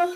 नमस्कार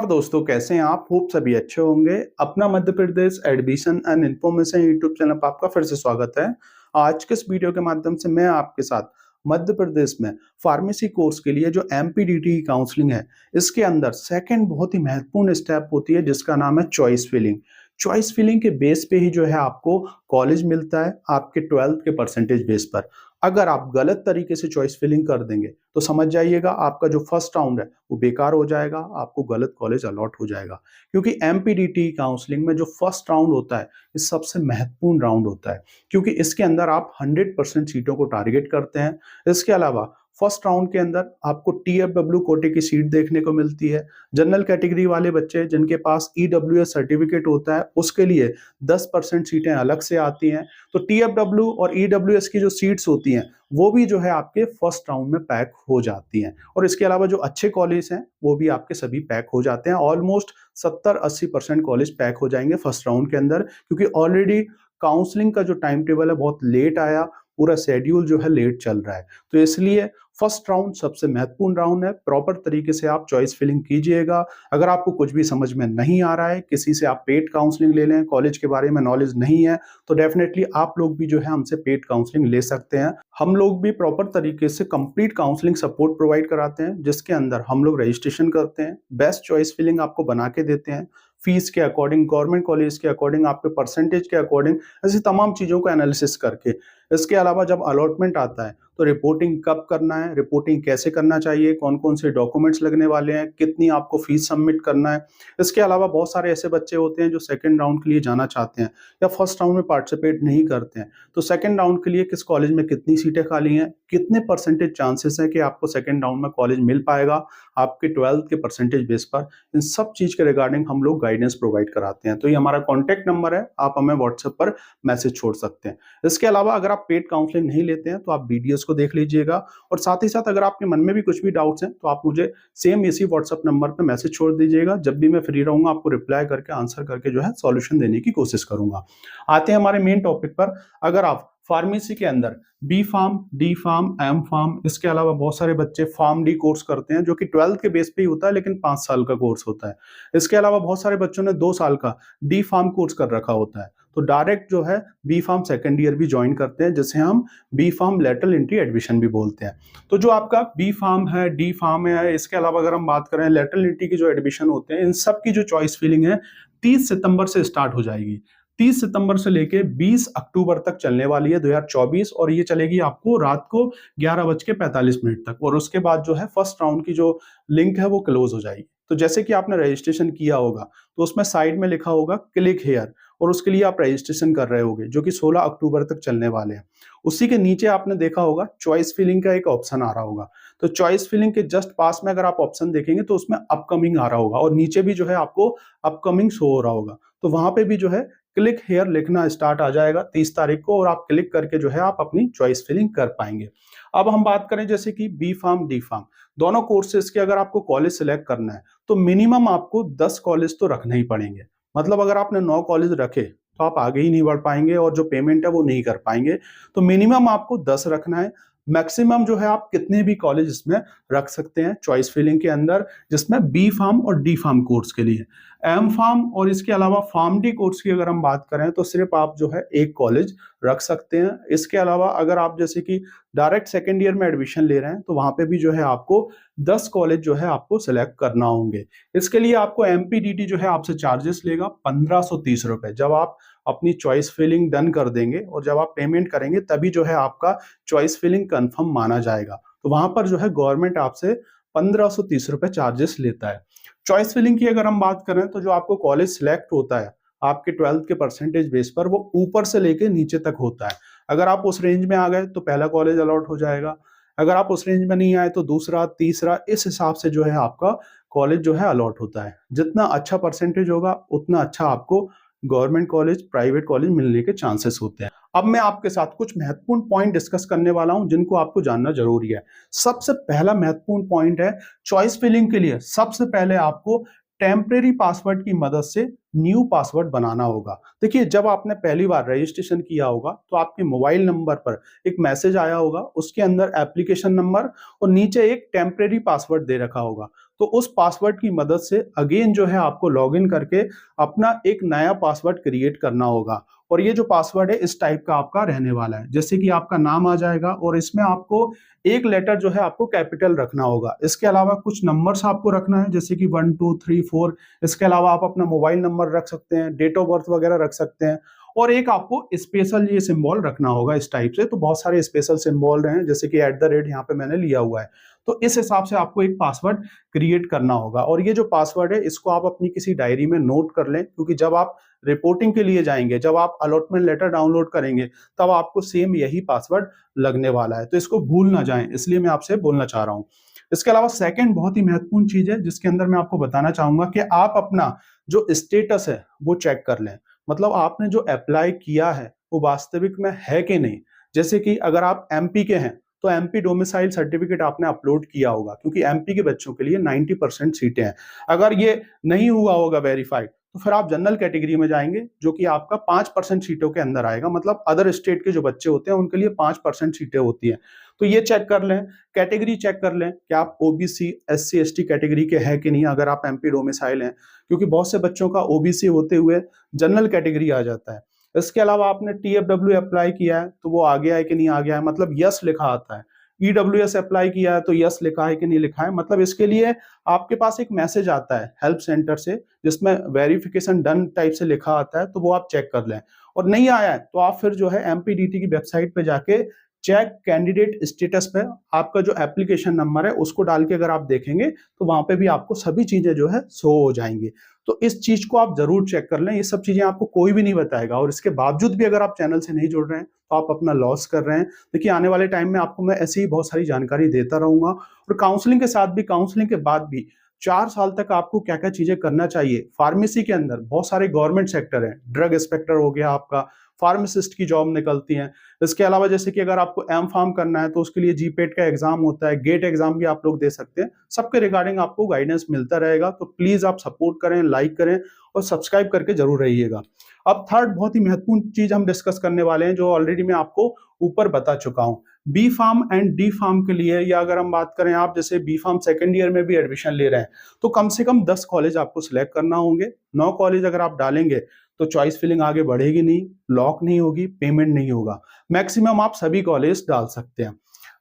दोस्तों, कैसे हैं आप? होप सभी अच्छे होंगे। अपना Madhya Pradesh admission and information YouTube channel पर आपका फिर से स्वागत है। आज के इस वीडियो के माध्यम से मैं आपके साथ मध्य प्रदेश में फार्मेसी कोर्स के लिए जो एमपीडीटी काउंसलिंग है, इसके अंदर सेकंड बहुत ही महत्वपूर्ण स्टेप होती है जिसका नाम है चॉइस फिलिंग। चॉइस फिलिंग के बेस पे ही जो है आपको कॉलेज मिलता है, आपके 12th के परसेंटेज बेस पर। अगर आप गलत तरीके से चॉइस फिलिंग कर देंगे तो समझ जाइएगा आपका जो फर्स्ट राउंड है वो बेकार हो जाएगा, आपको गलत कॉलेज अलॉट हो जाएगा। क्योंकि एमपीडीटी काउंसलिंग में जो फर्स्ट राउंड होता है ये सबसे महत्वपूर्ण राउंड होता है, क्योंकि इसके अंदर आप 100% सीटों को टारगेट करते हैं। इसके अलावा फर्स्ट राउंड के अंदर आपको टीएफडब्ल्यू कोटे की सीट देखने को मिलती है। जनरल कैटेगरी वाले बच्चे जिनके पास ईडब्ल्यूएस सर्टिफिकेट होता है उसके लिए 10% सीटें अलग से आती हैं। तो टीएफडब्ल्यू और ईडब्ल्यूएस की जो सीट्स होती हैं वो भी जो है आपके फर्स्ट राउंड में पैक हो जाती हैं। और इसके अलावा जो अच्छे कॉलेज हैं वो भी आपके सभी पैक हो जाते हैं। ऑलमोस्ट 70-80% कॉलेज पैक हो जाएंगे फर्स्ट राउंड के अंदर, क्योंकि ऑलरेडी काउंसलिंग का जो टाइम टेबल है बहुत लेट आया, पूरा शेड्यूल जो है लेट चल रहा है। तो इसलिए फर्स्ट राउंड सबसे महत्वपूर्ण राउंड है। प्रॉपर तरीके से आप चॉइस फिलिंग कीजिएगा। अगर आपको कुछ भी समझ में नहीं आ रहा है, किसी से आप पेड काउंसलिंग ले लें, कॉलेज के बारे में नॉलेज नहीं है, तो डेफिनेटली आप लोग भी जो है हमसे पेड काउंसलिंग ले सकते हैं। हम लोग भी प्रॉपर तरीके से कंप्लीट काउंसलिंग सपोर्ट प्रोवाइड कराते हैं, जिसके अंदर हम लोग रजिस्ट्रेशन करते हैं, बेस्ट चॉइस फिलिंग आपको बना के देते हैं, फीस के अकॉर्डिंग, गवर्नमेंट कॉलेज के अकॉर्डिंग, आपके परसेंटेज के अकॉर्डिंग, ऐसी तमाम चीज़ों को एनालिसिस करके। इसके अलावा जब अलॉटमेंट आता है तो रिपोर्टिंग कब करना है, रिपोर्टिंग कैसे करना चाहिए, कौन कौन से डॉक्यूमेंट्स लगने वाले हैं, कितनी आपको फीस सबमिट करना है। इसके अलावा बहुत सारे ऐसे बच्चे होते हैं जो सेकंड राउंड के लिए जाना चाहते हैं या फर्स्ट राउंड में पार्टिसिपेट नहीं करते हैं, तो सेकंड राउंड के लिए किस कॉलेज में कितनी सीटें खाली हैं, कितने परसेंटेज चांसेस है कि आपको सेकंड राउंड में कॉलेज मिल पाएगा आपके 12th के परसेंटेज बेस पर, इन सब चीज़ के रिगार्डिंग हम लोग गाइडेंस प्रोवाइड कराते हैं। तो ये हमारा कॉन्टैक्ट नंबर है, आप हमें व्हाट्सएप पर मैसेज छोड़ सकते हैं। इसके अलावा अगर आप पेड काउंसलिंग नहीं लेते हैं तो आप वीडियोस को देख लीजिएगा, और साथ ही साथ अगर आपके मन में भी कुछ भी डाउट्स हैं तो आप मुझे सेम इसी व्हाट्सएप नंबर पे मैसेज छोड़ दीजिएगा। जब भी मैं फ्री रहूंगा आपको रिप्लाई करके, आंसर करके जो है सॉल्यूशन देने की कोशिश करूंगा। आते हैं हमारे मेन टॉपिक पर। अगर आप फार्मेसी के अंदर B pharm, D pharm, M pharm, इसके अलावा बहुत सारे बच्चे फार्म डी कोर्स करते हैं जो कि 12th के बेस पे ही होता है, लेकिन 5 साल का कोर्स होता है। इसके अलावा बहुत सारे बच्चों ने 2 साल का डी फार्म कोर्स कर रखा होता है, तो डायरेक्ट जो है बी फार्म सेकेंड ईयर भी ज्वाइन करते हैं, जिसे हम B pharm lateral entry admission भी बोलते हैं। तो जो आपका बी फार्म है, डी फार्म है, इसके अलावा अगर हम बात करें लेटरल एंट्री की जो एडमिशन होते हैं, इन सब की जो चॉइस फिलिंग है 30 सितंबर से स्टार्ट हो जाएगी। 30 सितंबर से लेके 20 अक्टूबर तक चलने वाली है 2024, और ये चलेगी आपको रात को 11:45 तक। और उसके बाद जो है फर्स्ट राउंड की जो लिंक है वो क्लोज हो जाएगी। तो जैसे कि आपने रजिस्ट्रेशन किया होगा तो उसमें साइड में लिखा होगा क्लिक हेयर, और उसके लिए आप रजिस्ट्रेशन कर रहे होगे, जो कि 16 अक्टूबर तक चलने वाले हैं। उसी के नीचे आपने देखा होगा चॉइस फिलिंग का एक ऑप्शन आ रहा होगा, तो चॉइस फिलिंग के जस्ट पास में अगर आप ऑप्शन देखेंगे तो उसमें अपकमिंग आ रहा होगा, और नीचे भी जो है आपको अपकमिंग शो हो रहा होगा। तो वहां पे भी जो है क्लिक हेयर लिखना स्टार्ट आ जाएगा 30 तारीख को, और आप क्लिक करके जो है आप अपनी चॉइस फिलिंग कर पाएंगे। अब हम बात करें जैसे कि बी फार्म, डी फार्म, दोनों कोर्सेज के अगर आपको कॉलेज सिलेक्ट करना है तो मिनिमम आपको 10 कॉलेज तो रखने ही पड़ेंगे। मतलब अगर आपने 9 कॉलेज रखे तो आप आगे ही नहीं बढ़ पाएंगे, और जो पेमेंट है वो नहीं कर पाएंगे। तो मिनिमम आपको 10 रखना है। मैक्सिमम जो है आप कितने भी कॉलेज इसमें रख सकते हैं चॉइस फिलिंग के अंदर, जिसमें बी फार्म और डी फार्म कोर्स के लिए। एम फार्म और इसके अलावा फार्म डी कोर्स की अगर हम बात करें तो सिर्फ आप जो है एक कॉलेज रख सकते हैं। इसके अलावा अगर आप जैसे कि डायरेक्ट सेकेंड ईयर में एडमिशन ले रहे हैं तो वहां पे भी जो है आपको 10 कॉलेज जो है आपको सिलेक्ट करना होंगे। इसके लिए आपको एमपीडीटी जो है आपसे चार्जेस लेगा 1530 रुपए। जब आप अपनी चॉइस फिलिंग डन कर देंगे और जब आप पेमेंट करेंगे तभी जो है आपका चॉइस फिलिंग कंफर्म माना जाएगा। तो वहां पर जो है गवर्नमेंट आपसे 1530 रुपए चार्जेस लेता है। चॉइस फिलिंग की अगर हम बात करें तो जो आपको कॉलेज सिलेक्ट होता है आपके 12th के परसेंटेज बेस पर, वो ऊपर से लेके नीचे तक होता है। अगर आप उस रेंज में आ गए तो पहला कॉलेज अलॉट हो जाएगा, अगर आप उस रेंज में नहीं आए तो दूसरा, तीसरा, इस हिसाब से जो है आपका कॉलेज जो है अलॉट होता है। जितना अच्छा परसेंटेज होगा उतना अच्छा आपको गवर्नमेंट कॉलेज, प्राइवेट कॉलेज मिलने के चांसेस होते हैं। अब मैं आपके साथ कुछ महत्वपूर्ण पॉइंट डिस्कस करने वाला हूं जिनको आपको जानना जरूरी है। सबसे पहला महत्वपूर्ण पॉइंट है, चॉइस फिलिंग के लिए सबसे पहले आपको टेम्परेरी पासवर्ड की मदद से न्यू पासवर्ड बनाना होगा। देखिए, जब आपने पहली बार रजिस्ट्रेशन किया होगा तो आपके मोबाइल नंबर पर एक मैसेज आया होगा, उसके अंदर एप्लीकेशन नंबर और नीचे एक टेम्परेरी पासवर्ड दे रखा होगा। तो उस पासवर्ड की मदद से अगेन जो है आपको लॉगिन करके अपना एक नया पासवर्ड क्रिएट करना होगा। और ये जो पासवर्ड है इस टाइप का आपका रहने वाला है, जैसे कि आपका नाम आ जाएगा और इसमें आपको एक लेटर जो है आपको कैपिटल रखना होगा। इसके अलावा कुछ नंबर्स आपको रखना है, जैसे कि 1 2 3 4। इसके अलावा आप अपना मोबाइल नंबर रख सकते हैं, डेट ऑफ बर्थ वगैरह रख सकते हैं। और एक आपको स्पेशल ये सिंबल रखना होगा इस टाइप से। तो बहुत सारे स्पेशल सिंबल हैं, जैसे कि @ यहाँ पे मैंने लिया हुआ है। तो इस हिसाब से आपको एक पासवर्ड क्रिएट करना होगा। और ये जो पासवर्ड है इसको आप अपनी किसी डायरी में नोट कर लें, क्योंकि जब आप रिपोर्टिंग के लिए जाएंगे, जब आप अलॉटमेंट लेटर डाउनलोड करेंगे, तब आपको सेम यही पासवर्ड लगने वाला है। तो इसको भूल ना जाएं, इसलिए मैं आपसे बोलना चाह रहा हूं। इसके अलावा सेकंड बहुत ही महत्वपूर्ण चीज है जिसके अंदर मैं आपको बताना चाहूंगा कि आप अपना जो स्टेटस है वो चेक कर लें। मतलब आपने जो अप्लाई किया है वो वास्तविक में है कि नहीं। जैसे कि अगर आप एमपी के हैं तो एमपी डोमिसाइल सर्टिफिकेट आपने अपलोड किया होगा, क्योंकि एमपी के बच्चों के लिए 90% सीटें हैं। अगर ये नहीं हुआ होगा वेरीफाइड, तो फिर आप जनरल कैटेगरी में जाएंगे, जो कि आपका 5% सीटों के अंदर आएगा। मतलब अदर स्टेट के जो बच्चे होते हैं उनके लिए 5% सीटें होती हैं। तो ये चेक कर लें। कैटेगरी चेक कर लें कि आप ओबीसी एससी एसटी कैटेगरी के हैं कि नहीं, अगर आप एमपी डोमिसाइल हैं, क्योंकि बहुत से बच्चों का ओबीसी होते हुए जनरल कैटेगरी आ जाता है। इसके अलावा आपने टीएफडब्ल्यू अप्लाई किया है तो वो आ गया है कि नहीं आ गया है, मतलब यस लिखा आता है। ईडब्ल्यूएस अप्लाई किया है तो यस लिखा है कि नहीं लिखा है। मतलब इसके लिए आपके पास एक मैसेज आता है हेल्प सेंटर से, जिसमें वेरिफिकेशन डन टाइप से लिखा आता है, तो वो आप चेक कर लें। और नहीं आया है तो आप फिर जो है एमपीडीटी की वेबसाइट पे जाके चेक कैंडिडेट स्टेटस पे आपका जो एप्लीकेशन नंबर है उसको डाल के अगर आप देखेंगे तो वहां पे भी आपको सभी चीजें जो है शो हो जाएंगी। तो इस चीज को आप जरूर चेक कर लें। ये सब चीजें आपको कोई भी नहीं बताएगा, और इसके बावजूद भी अगर आप चैनल से नहीं जुड़ रहे हैं तो आप अपना लॉस कर रहे हैं। देखिए, आने वाले टाइम में आपको मैं ऐसी ही बहुत सारी जानकारी देता रहूंगा, और काउंसलिंग के साथ भी, काउंसलिंग के बाद भी 4 साल तक आपको क्या क्या चीजें करना चाहिए। फार्मेसी के अंदर बहुत सारे गवर्नमेंट सेक्टर है, ड्रग इंस्पेक्टर हो गया आपका, फार्मासिस्ट की जॉब निकलती है। इसके अलावा जैसे कि अगर आपको एम फार्म करना है तो उसके लिए जीपेट का एग्जाम होता है, गेट एग्जाम भी आप लोग दे सकते हैं। सबके रिगार्डिंग आपको गाइडेंस मिलता रहेगा। तो प्लीज आप सपोर्ट करें, लाइक करें और सब्सक्राइब करके जरूर रहिएगा। अब थर्ड बहुत ही महत्वपूर्ण चीज हम डिस्कस करने वाले हैं, जो ऑलरेडी मैं आपको ऊपर बता चुका हूं। B pharm and D pharm के लिए, या अगर हम बात करें, आप जैसे बी फार्म सेकेंड ईयर में भी एडमिशन ले रहे हैं तो कम से कम 10 कॉलेज आपको सिलेक्ट करना होंगे। 9 कॉलेज अगर आप डालेंगे तो चॉइस फिलिंग आगे बढ़ेगी नहीं, लॉक नहीं होगी, पेमेंट नहीं होगा। मैक्सिमम आप सभी कॉलेज डाल सकते हैं।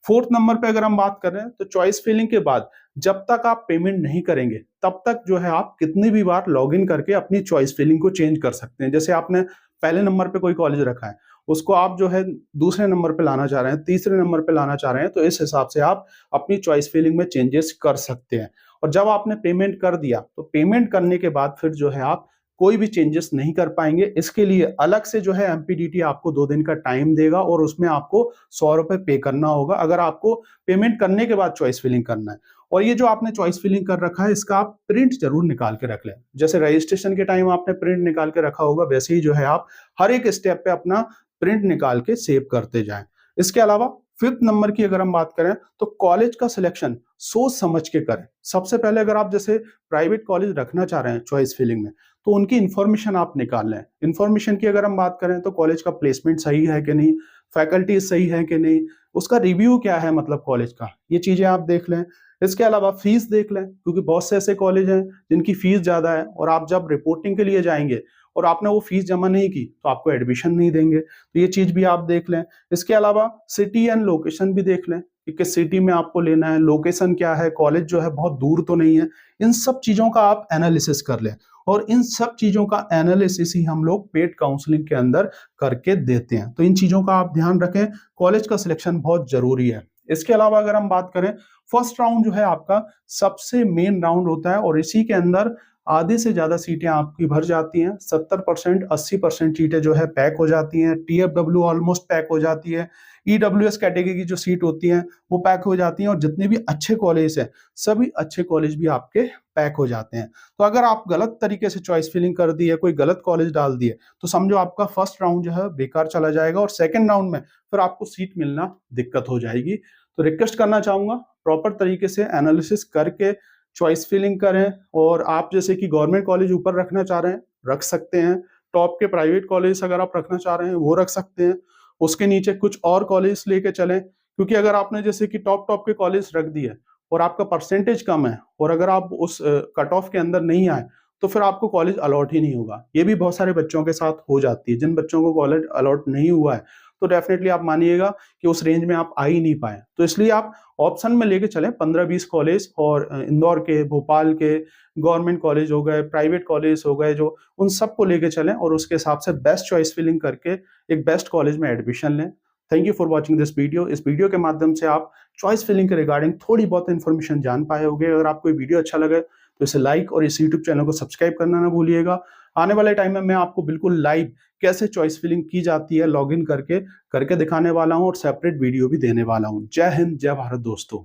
फोर्थ नंबर पे अगर हम बात कर रहे हैं तो चॉइस फिलिंग के बाद जब तक आप पेमेंट नहीं करेंगे तब तक जो है आप कितनी भी बार लॉगिन करके अपनी चॉइस फिलिंग को चेंज कर सकते हैं। जैसे आपने पहले नंबर पे कोई कॉलेज रखा है, उसको आप जो है दूसरे नंबर पे लाना चाह रहे हैं, तीसरे नंबर पे लाना चाह रहे हैं, तो इस हिसाब से आप अपनी चॉइस फिलिंग में चेंजेस कर सकते हैं। और जब आपने पेमेंट कर दिया तो पेमेंट करने के बाद फिर जो है आप कोई भी चेंजेस नहीं कर पाएंगे। इसके लिए अलग से जो है एमपीडीटी आपको 2 दिन का टाइम देगा, और उसमें आपको 100 रुपए पे करना होगा अगर आपको पेमेंट करने के बाद चॉइस फिलिंग करना है। और ये जो आपने चॉइस फिलिंग कर रखा है इसका आप प्रिंट जरूर निकाल के रख लें। जैसे रजिस्ट्रेशन के टाइम आपने प्रिंट निकाल के रखा होगा, वैसे ही जो है आप हर एक स्टेप पे अपना प्रिंट निकाल के सेव करते जाएं। इसके अलावा फिफ्थ नंबर की अगर हम बात करें तो कॉलेज का सिलेक्शन सोच समझ के करें। सबसे पहले अगर आप जैसे प्राइवेट कॉलेज रखना चाह रहे हैं चॉइस फिलिंग में, तो उनकी इंफॉर्मेशन आप निकाल लें। इंफॉर्मेशन की अगर हम बात करें तो कॉलेज का प्लेसमेंट सही है कि नहीं, फैकल्टी सही है कि नहीं, उसका रिव्यू क्या है, मतलब कॉलेज का, ये चीजें आप देख लें। इसके अलावा फीस देख लें, क्योंकि बहुत से ऐसे कॉलेज हैं जिनकी फीस ज्यादा है, और आप जब रिपोर्टिंग के लिए जाएंगे और आपने वो फीस जमा नहीं की तो आपको एडमिशन नहीं देंगे। तो ये चीज भी आप देख लें। इसके अलावा सिटी एंड लोकेशन भी देख लें कि किस सिटी में आपको लेना है, लोकेशन क्या है, कॉलेज जो है बहुत दूर तो नहीं है। इन सब चीजों का आप एनालिसिस कर लें, और इन सब चीजों का एनालिसिस ही हम लोग पेड काउंसलिंग के अंदर करके देते हैं। तो इन चीजों का आप ध्यान रखें, कॉलेज का सिलेक्शन बहुत जरूरी है। इसके अलावा अगर हम बात करें, फर्स्ट राउंड जो है आपका सबसे मेन राउंड होता है, और इसी के अंदर आधे से ज्यादा सीटें आपकी भर जाती हैं। 70% 80% सीटें जो है पैक हो जाती हैं। टीएफडब्ल्यू ऑलमोस्ट पैक हो जाती है। ईडब्ल्यूएस कैटेगरी की जो सीट होती हैं वो पैक हो जाती हैं, और जितने भी अच्छे कॉलेज हैं सभी अच्छे कॉलेज भी आपके पैक हो जाते हैं। तो अगर आप गलत तरीके से चॉइस फिलिंग कर दिए, कोई गलत कॉलेज डाल दिए, तो समझो आपका फर्स्ट राउंड जो है बेकार चला जाएगा, और सेकंड राउंड में फिर आपको सीट मिलना दिक्कत हो जाएगी। तो रिक्वेस्ट करना चाहूंगा, प्रॉपर तरीके से एनालिसिस करके चॉइस फिलिंग करें और आप जैसे कि गवर्नमेंट कॉलेज ऊपर रखना चाह रहे हैं, रख सकते हैं। टॉप के प्राइवेट कॉलेज अगर आप रखना चाह रहे हैं, वो रख सकते हैं। उसके नीचे कुछ और कॉलेज लेके चलें, क्योंकि अगर आपने जैसे कि टॉप के कॉलेज रख दिए और आपका परसेंटेज कम है और अगर आप उस कट ऑफ के अंदर नहीं आए, तो फिर आपको कॉलेज अलॉट ही नहीं होगा। ये भी बहुत सारे बच्चों के साथ हो जाती है। जिन बच्चों को कॉलेज अलॉट नहीं हुआ है, तो डेफिनेटली आप मानिएगा कि उस रेंज में आप आ ही नहीं पाए। तो इसलिए आप ऑप्शन में लेके चलें 15-20 कॉलेज, और इंदौर के, भोपाल के गवर्नमेंट कॉलेज हो गए, प्राइवेट कॉलेज हो गए, जो उन सबको लेके चलें और उसके हिसाब से बेस्ट चॉइस फिलिंग करके एक बेस्ट कॉलेज में एडमिशन लें। Thank you for watching this video. इस वीडियो के माध्यम से आप चॉइस फिलिंग के रिगार्डिंग थोड़ी बहुत इन्फॉर्मेशन जान पाए होंगे। अगर आपको ये वीडियो अच्छा लगे तो इसे लाइक और इस यूट्यूब चैनल को सब्सक्राइब करना ना भूलिएगा। आने वाले टाइम में मैं आपको बिल्कुल लाइव कैसे चॉइस फिलिंग की जाती है लॉगिन करके करके दिखाने वाला हूं और सेपरेट वीडियो भी देने वाला हूं। जय हिंद, जय भारत दोस्तों।